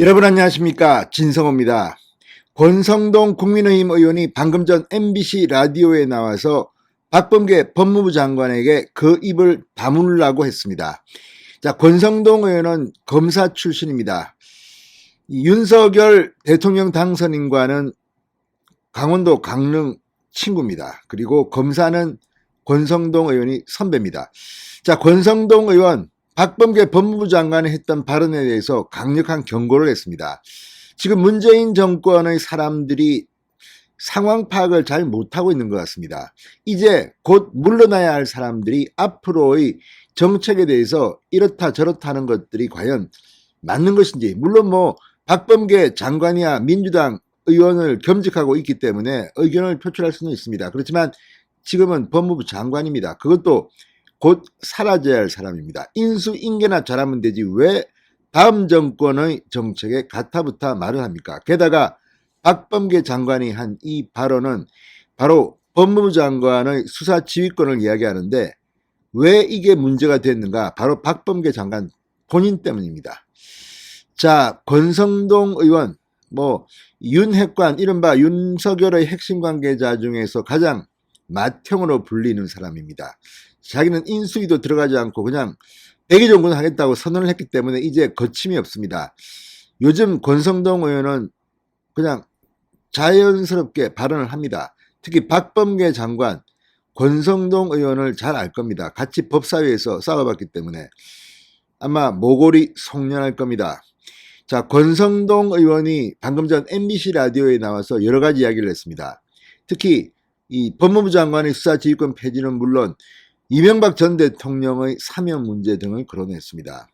여러분 안녕하십니까, 진성호입니다. 권성동 국민의힘 의원이 방금 전 MBC 라디오에 나와서 박범계 법무부 장관에게 그 입을 다물라고 했습니다. 자, 권성동 의원은 검사 출신입니다. 윤석열 대통령 당선인과는 강원도 강릉 친구입니다. 그리고 검사는 권성동 의원이 선배입니다. 자, 권성동 의원 박범계 법무부 장관이 했던 발언에 대해서 강력한 경고를 했습니다. 지금 문재인 정권의 사람들이 상황 파악을 잘 못하고 있는 것 같습니다. 이제 곧 물러나야 할 사람들이 앞으로의 정책에 대해서 이렇다 저렇다 하는 것들이 과연 맞는 것인지, 물론 박범계 장관이야 민주당 의원을 겸직하고 있기 때문에 의견을 표출할 수는 있습니다. 그렇지만 지금은 법무부 장관입니다. 그것도 곧 사라져야 할 사람입니다. 인수인계나 잘하면 되지 왜 다음 정권의 정책에 가타부타 말을 합니까? 게다가 박범계 장관이 한 이 발언은 바로 법무부 장관의 수사 지휘권을 이야기하는데, 왜 이게 문제가 됐는가? 바로 박범계 장관 본인 때문입니다. 자, 권성동 의원, 윤핵관, 이른바 윤석열의 핵심 관계자 중에서 가장 맏형으로 불리는 사람입니다. 자기는 인수위도 들어가지 않고 그냥 대기종군 하겠다고 선언을 했기 때문에 이제 거침이 없습니다. 요즘 권성동 의원은 그냥 자연스럽게 발언을 합니다. 특히 박범계 장관, 권성동 의원을 잘 알 겁니다. 같이 법사위에서 싸워봤기 때문에 아마 모골이 송년할 겁니다. 자, 권성동 의원이 방금 전 MBC 라디오에 나와서 여러 가지 이야기를 했습니다. 특히 이 법무부 장관의 수사지휘권 폐지는 물론 이명박 전 대통령의 사면 문제 등을 거론했습니다.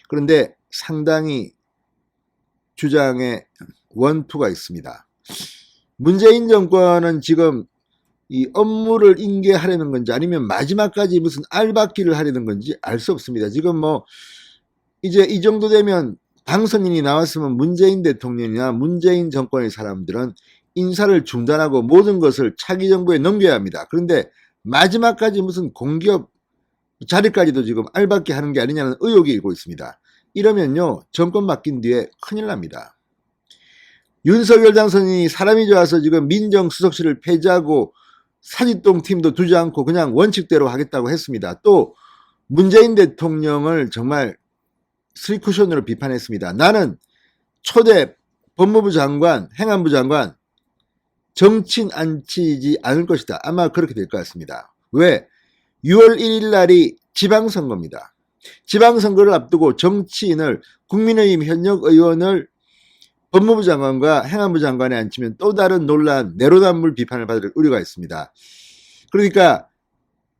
그런데 상당히 주장에 원투가 있습니다. 문재인 정권은 지금 이 업무를 인계하려는 건지 아니면 마지막까지 무슨 알박기를 하려는 건지 알 수 없습니다. 지금 이제 이 정도 되면 당선인이 나왔으면 문재인 대통령이나 문재인 정권의 사람들은 인사를 중단하고 모든 것을 차기 정부에 넘겨야 합니다. 그런데 마지막까지 무슨 공기업 자리까지도 지금 알박기 하는 게 아니냐는 의혹이 일고 있습니다. 이러면요, 정권 바뀐 뒤에 큰일 납니다. 윤석열 당선인이 사람이 좋아서 지금 민정수석실을 폐지하고 사직동 팀도 두지 않고 그냥 원칙대로 하겠다고 했습니다. 또 문재인 대통령을 정말 스리쿠션으로 비판했습니다. 나는 초대 법무부 장관, 행안부 장관 정치인 앉히지 않을 것이다. 아마 그렇게 될 것 같습니다. 왜? 6월 1일 날이 지방선거입니다. 지방선거를 앞두고 정치인을, 국민의힘 현역 의원을 법무부 장관과 행안부 장관에 앉히면 또 다른 논란, 내로남불 비판을 받을 우려가 있습니다. 그러니까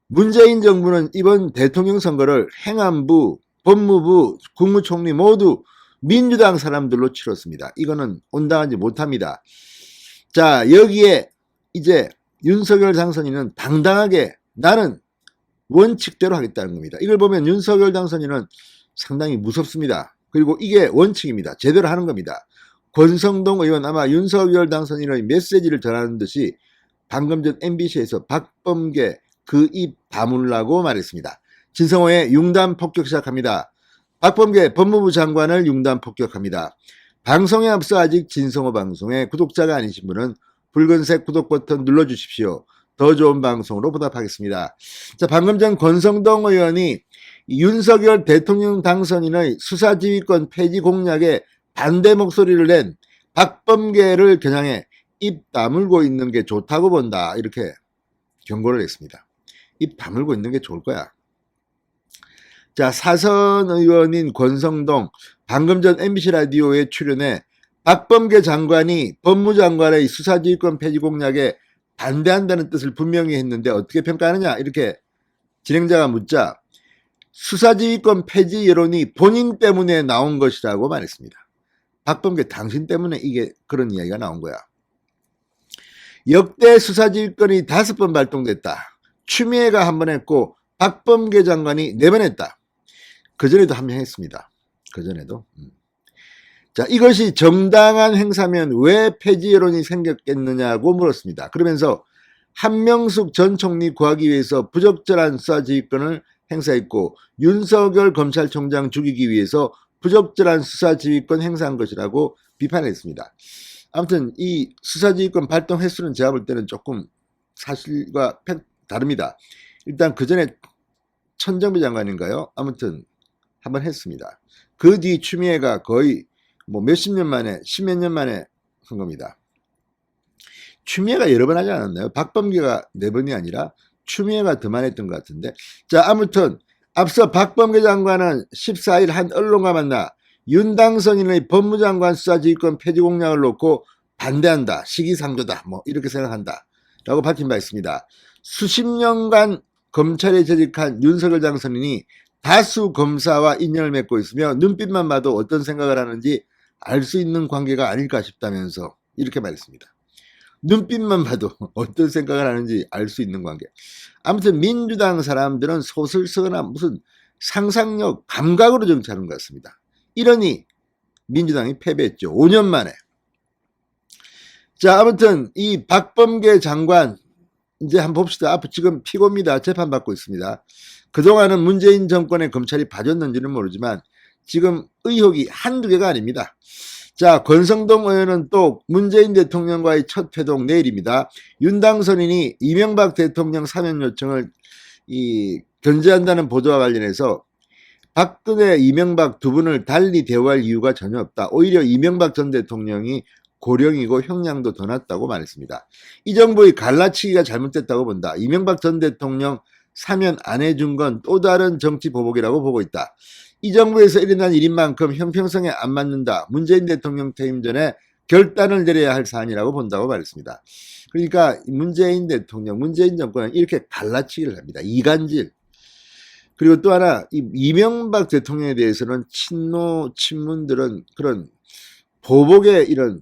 문재인 정부는 이번 대통령 선거를 행안부, 법무부, 국무총리 모두 민주당 사람들로 치렀습니다. 이거는 온당하지 못합니다. 자, 여기에 이제 윤석열 당선인은 당당하게 나는 원칙대로 하겠다는 겁니다. 이걸 보면 윤석열 당선인은 상당히 무섭습니다. 그리고 이게 원칙입니다. 제대로 하는 겁니다. 권성동 의원 아마 윤석열 당선인의 메시지를 전하는 듯이 방금 전 MBC에서 박범계 그 입 다물라고 말했습니다. 진성호의 융단 폭격 시작합니다. 박범계 법무부 장관을 융단 폭격합니다. 방송에 앞서 아직 진성호 방송에 구독자가 아니신 분은 붉은색 구독 버튼 눌러주십시오. 더 좋은 방송으로 보답하겠습니다. 자, 방금 전 권성동 의원이 윤석열 대통령 당선인의 수사지휘권 폐지 공약에 반대 목소리를 낸 박범계를 겨냥해 입 다물고 있는 게 좋다고 본다, 이렇게 경고를 했습니다. 입 다물고 있는 게 좋을 거야. 자, 사선 의원인 권성동 방금 전 MBC 라디오에 출연해 박범계 장관이 법무장관의 수사지휘권 폐지 공약에 반대한다는 뜻을 분명히 했는데 어떻게 평가하느냐, 이렇게 진행자가 묻자 수사지휘권 폐지 여론이 본인 때문에 나온 것이라고 말했습니다. 박범계 당신 때문에 이게 그런 이야기가 나온 거야. 역대 수사지휘권이 5번 발동됐다. 추미애가 한 번 했고 박범계 장관이 4번 했다. 그전에도 한 명 했습니다. 그전에도. 자, 이것이 정당한 행사면 왜 폐지 여론이 생겼겠느냐고 물었습니다. 그러면서 한명숙 전 총리 구하기 위해서 부적절한 수사지휘권을 행사했고 윤석열 검찰총장 죽이기 위해서 부적절한 수사지휘권 행사한 것이라고 비판했습니다. 아무튼 이 수사지휘권 발동 횟수는 제가 볼 때는 조금 사실과 다릅니다. 일단 그 전에 천정배 장관인가요? 아무튼 한번 했습니다. 그 뒤 추미애가 거의 뭐 몇십 년 만에, 십몇 년 만에 한 겁니다. 추미애가 여러 번 하지 않았나요? 박범계가 4번이 아니라 추미애가 더 많이 했던 것 같은데. 자, 아무튼 앞서 박범계 장관은 14일 한 언론과 만나 윤당선인의 법무장관 수사지휘권 폐지 공약을 놓고 반대한다, 시기상조다, 뭐 이렇게 생각한다 라고 밝힌 바 있습니다. 수십 년간 검찰에 재직한 윤석열 당선인이 다수 검사와 인연을 맺고 있으며 눈빛만 봐도 어떤 생각을 하는지 알 수 있는 관계가 아닐까 싶다면서 이렇게 말했습니다. 눈빛만 봐도 어떤 생각을 하는지 알 수 있는 관계. 아무튼 민주당 사람들은 소설 쓰거나 무슨 상상력, 감각으로 정치하는 것 같습니다. 이러니 민주당이 패배했죠. 5년 만에. 자, 아무튼 이 박범계 장관 이제 한번 봅시다. 앞으로 지금 피고입니다. 재판받고 있습니다. 그동안은 문재인 정권의 검찰이 봐줬는지는 모르지만 지금 의혹이 한두 개가 아닙니다. 자, 권성동 의원은 또 문재인 대통령과의 첫 회동 내일입니다. 윤당선인이 이명박 대통령 사면 요청을 견제한다는 보도와 관련해서 박근혜, 이명박 두 분을 달리 대우할 이유가 전혀 없다. 오히려 이명박 전 대통령이 고령이고 형량도 더 낮다고 말했습니다. 이 정부의 갈라치기가 잘못됐다고 본다. 이명박 전 대통령 사면 안 해준 건 또 다른 정치 보복이라고 보고 있다. 이 정부에서 일어난 일인 만큼 형평성에 안 맞는다. 문재인 대통령 퇴임 전에 결단을 내려야 할 사안이라고 본다고 말했습니다. 그러니까 문재인 대통령, 문재인 정권은 이렇게 갈라치기를 합니다. 이간질. 그리고 또 하나, 이명박 대통령에 대해서는 친문들은 그런 보복의 이런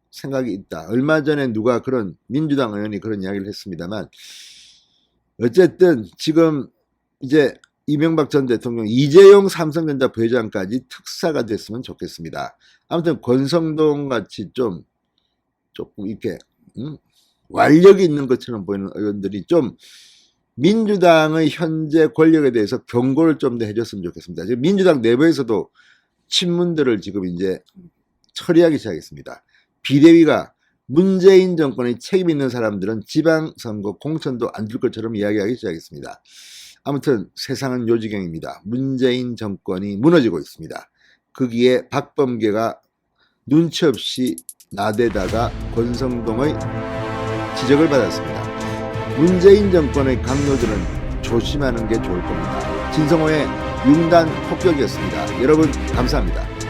생각이 있다. 얼마 전에 누가 그런 민주당 의원이 그런 이야기를 했습니다만 어쨌든 지금 이제 이명박 전 대통령, 이재용 삼성전자 부회장까지 특사가 됐으면 좋겠습니다. 아무튼 권성동 같이 조금 이렇게 완력이 있는 것처럼 보이는 의원들이 좀 민주당의 현재 권력에 대해서 경고를 좀 더 해줬으면 좋겠습니다. 지금 민주당 내부에서도 친문들을 지금 이제 처리하기 시작했습니다. 비대위가 문재인 정권의 책임 있는 사람들은 지방선거 공천도 안 줄 것처럼 이야기하기 시작했습니다. 아무튼 세상은 요지경입니다. 문재인 정권이 무너지고 있습니다. 거기에 박범계가 눈치 없이 나대다가 권성동의 지적을 받았습니다. 문재인 정권의 강요들은 조심하는 게 좋을 겁니다. 진성호의 융단 폭격이었습니다. 여러분 감사합니다.